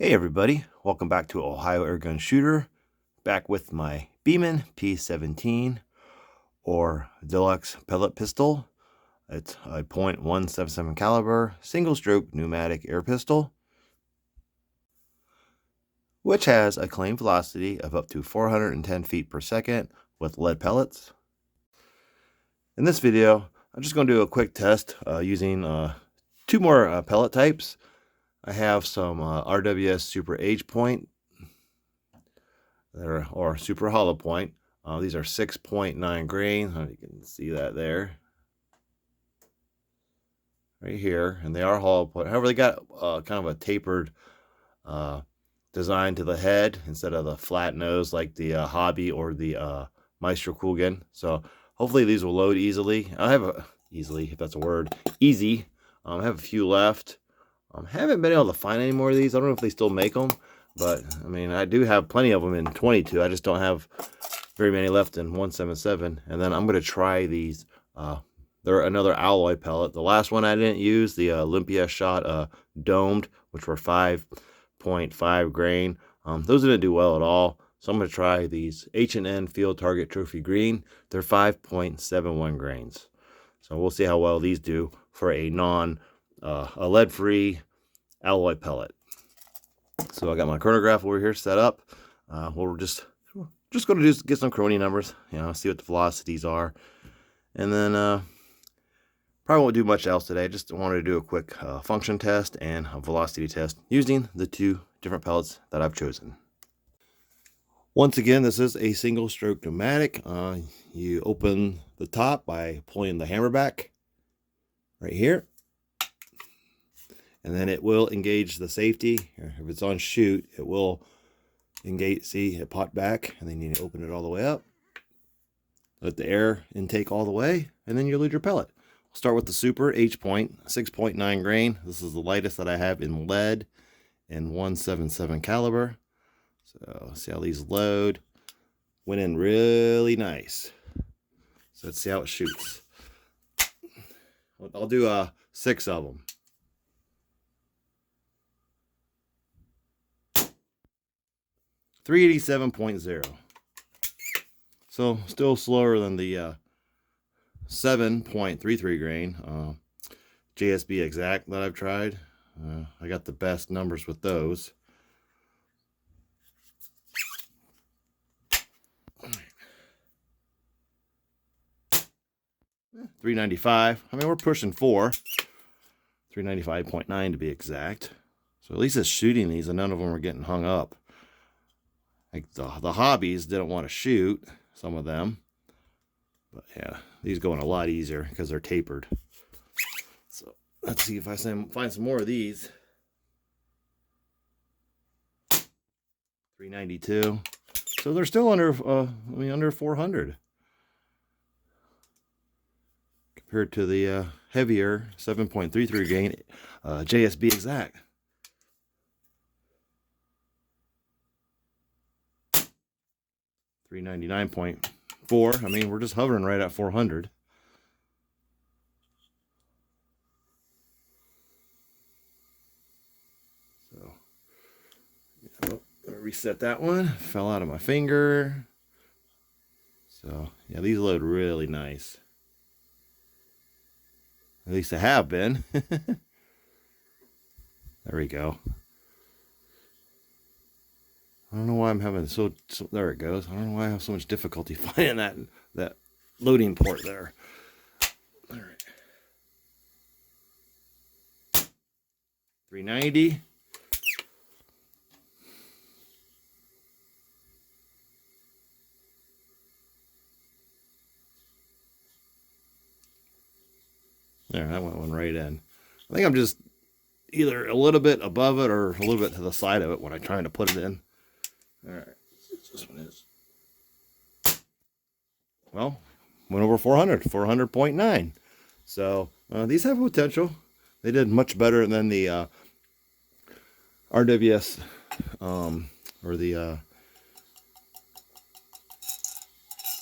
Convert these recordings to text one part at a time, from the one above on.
Hey everybody, welcome back to Ohio Airgun Shooter. Back with my Beeman P17 or Deluxe pellet pistol. It's a .177 caliber single stroke pneumatic air pistol, which has a claimed velocity of up to 410 feet per second with lead pellets. In this video, I'm just going to do a quick test using two more pellet types. I have some RWS Super H Point or Super Hollow Point. These are 6.9 grain. You can see that there, right here, and they are hollow point. However, they got kind of a tapered design to the head instead of the flat nose like the Hobby or the Maestro Coolgun. So hopefully these will load easily. I have easily, if that's a word, easy. I have a few left. Haven't been able to find any more of these. I don't know if they still make them, but I mean, I do have plenty of them in 22. I just don't have very many left in 177. And then I'm going to try these. They're another alloy pellet. The last one I didn't use, the Olympia shot domed, which were 5.5 grain. Those didn't do well at all. So I'm going to try these H&N Field Target Trophy Green. They're 5.71 grains. So we'll see how well these do for a a lead-free alloy pellet. So I got my chronograph over here set up. We're just going to get some chrony numbers, see what the velocities are, and then probably won't do much else today. Just wanted to do a quick function test and a velocity test using the two different pellets that I've chosen. Once again, this is a single stroke pneumatic. You open the top by pulling the hammer back right here, and then it will engage the safety. If it's on shoot, it will engage. See, it popped back, and then you need to open it all the way up. Let the air intake all the way, and then you load your pellet. We'll start with the Super H Point, 6.9 grain. This is the lightest that I have in lead and 177 caliber. So see how these load. Went in really nice. So let's see how it shoots. I'll do 6 of them. 387.0. So still slower than the 7.33 grain JSB Exact that I've tried. I got the best numbers with those. $395. I mean, we're pushing 4. 395.9 to be exact. So at least it's shooting these, and none of them are getting hung up. Like the hobbies didn't want to shoot, some of them. But yeah, these going a lot easier because they're tapered. So let's see if I find some more of these. 392. So they're still under, under 400. Compared to the heavier 7.33 grain JSB Exact. 399.4. I mean, we're just hovering right at 400. So, reset that one. Fell out of my finger. So, yeah, these load really nice. At least they have been. There we go. I don't know why I'm having so there it goes. I don't know why I have so much difficulty finding that loading port there. All right. 390. There, that one right in. I think I'm just either a little bit above it or a little bit to the side of it when I'm trying to put it in. All right, this one is. Well, went over 400, 400.9. So these have potential. They did much better than the RWS or the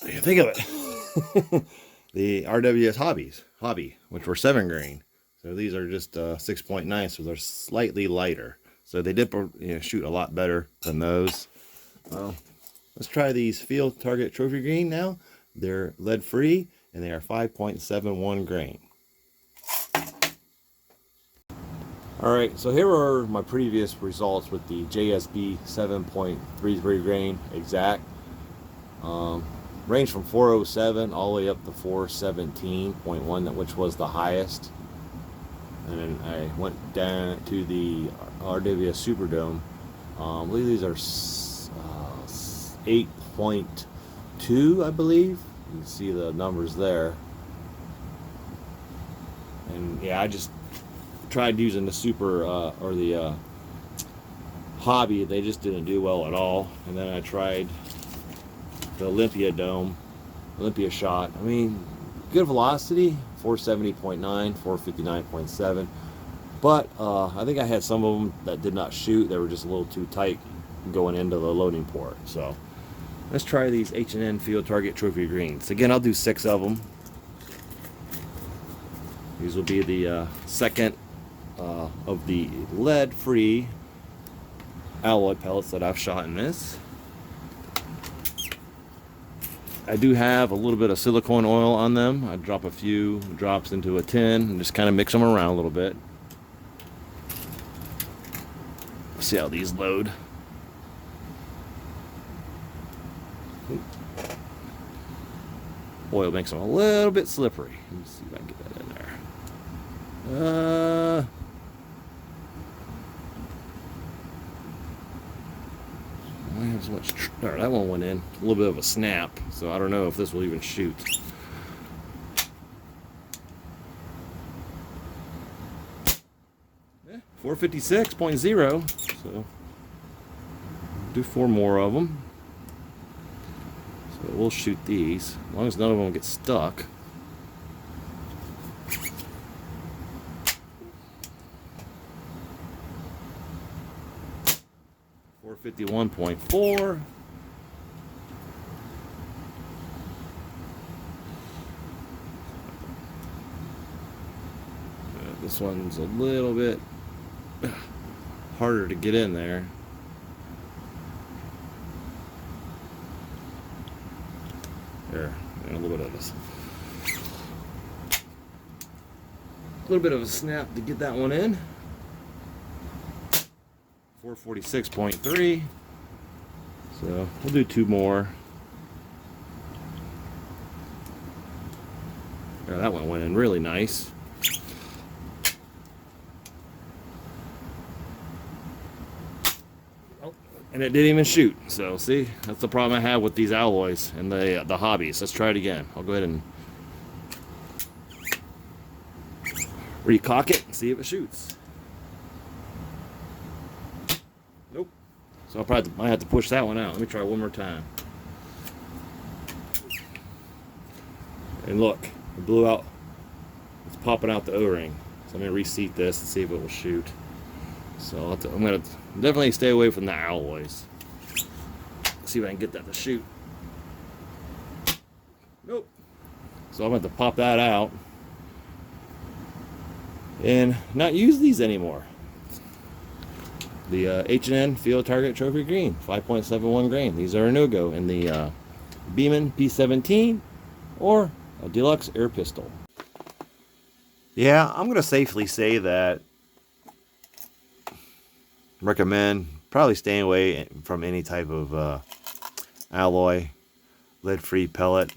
I can think of it. The RWS Hobby, which were 7 grain. So these are just 6.9, so they're slightly lighter. So they did, shoot a lot better than those. Let's try these Field Target Trophy Green now. They're lead free and they are 5.71 grain. Alright, so here are my previous results with the JSB 7.33 grain exact. Range from 407 all the way up to 417.1, which was the highest. And then I went down to the RWS Super Dome. I believe these are 8.2, I believe. You can see the numbers there. And yeah, I just tried using the Super or the Hobby. They just didn't do well at all. And then I tried the Olympia shot. I mean, good velocity, 470.9, 459.7. But I think I had some of them that did not shoot. They were just a little too tight going into the loading port. So let's try these H&N Field Target Trophy Greens. Again, I'll do 6 of them. These will be the second of the lead-free alloy pellets that I've shot in this. I do have a little bit of silicone oil on them. I drop a few drops into a tin and just kind of mix them around a little bit. See how these load. Oil makes them a little bit slippery. Let me see if I can get that in there. I have so much. All right, that one went in. A little bit of a snap, so I don't know if this will even shoot. Yeah, 456.0. So do 4 more of them. So we'll shoot these, as long as none of them get stuck. .4. This one's a little bit harder to get in there. There, and a little bit of this. A little bit of a snap to get that one in. 446.3. So we'll do 2 more. Yeah, that one went in really nice. Oh, and it didn't even shoot. So see, that's the problem I have with these alloys and the hobbies. Let's try it again. I'll go ahead and recock it and see if it shoots. Nope. So might have to push that one out. Let me try one more time. And look, it blew out. It's popping out the O-ring. So I'm going to reseat this and see if it will shoot. So I'm going to definitely stay away from the alloys. See if I can get that to shoot. Nope. So I'm going to have to pop that out and not use these anymore. The H&N Field Target Trophy Green, 5.71 grain. These are a no-go in the Beeman P17 or a Deluxe air pistol. Yeah, I'm going to safely say that recommend probably staying away from any type of alloy, lead-free pellet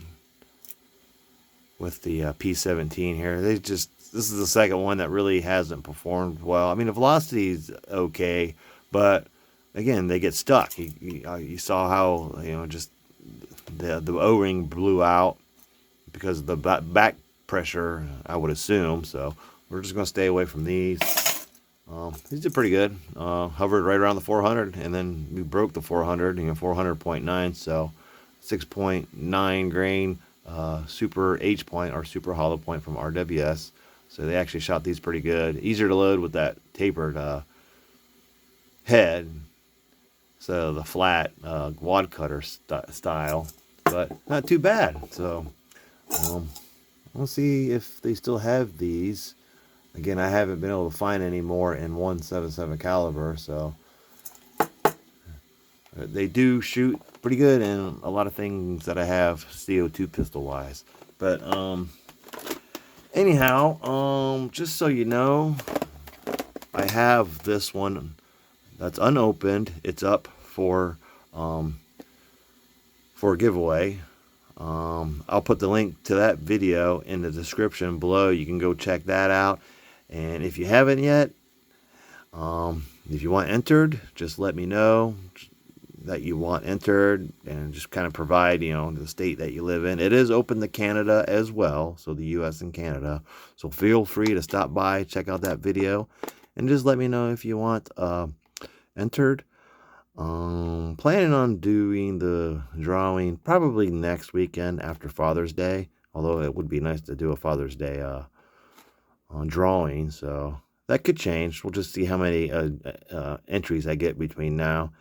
with the P17 here. This is the second one that really hasn't performed well. I mean, the velocity is okay, but again, they get stuck. You saw how, just the O-ring blew out because of the back pressure, I would assume. So we're just going to stay away from these. These did pretty good. Hovered right around the 400, and then we broke the 400, 400.9. So 6.9 grain Super H Point or Super Hollow Point from RWS. So they actually shot these pretty good. Easier to load with that tapered head. So the flat wad cutter style, but not too bad. So we'll see if they still have these. Again, I haven't been able to find any more in 177 caliber, so they do shoot pretty good in a lot of things that I have CO2 pistol wise. But anyhow, just so you know, I have this one that's unopened. It's up for a giveaway. I'll put the link to that video in the description below. You can go check that out. And if you haven't yet, if you want entered, just let me know that you want entered and just kind of provide, the state that you live in. It is open to Canada as well, so the US and Canada. So feel free to stop by, check out that video, and just let me know if you want entered. Planning on doing the drawing probably next weekend after Father's Day, although it would be nice to do a Father's Day drawing, so that could change. We'll just see how many entries I get between now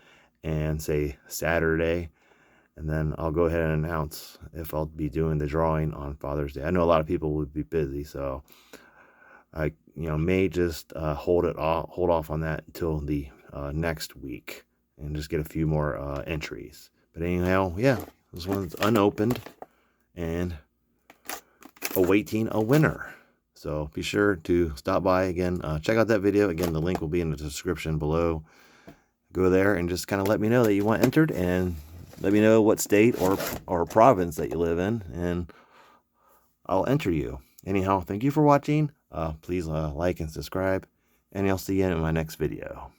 and say Saturday, and then I'll go ahead and announce if I'll be doing the drawing on Father's Day. I know a lot of people would be busy, so I may just hold off on that until the next week and just get a few more entries. But anyhow, yeah, this one's unopened and awaiting a winner. So be sure to stop by again, check out that video. Again, the link will be in the description below. Go there and just kind of let me know that you want entered, and let me know what state or province that you live in, and I'll enter you. Anyhow, thank you for watching. Please like and subscribe, and I'll see you in my next video.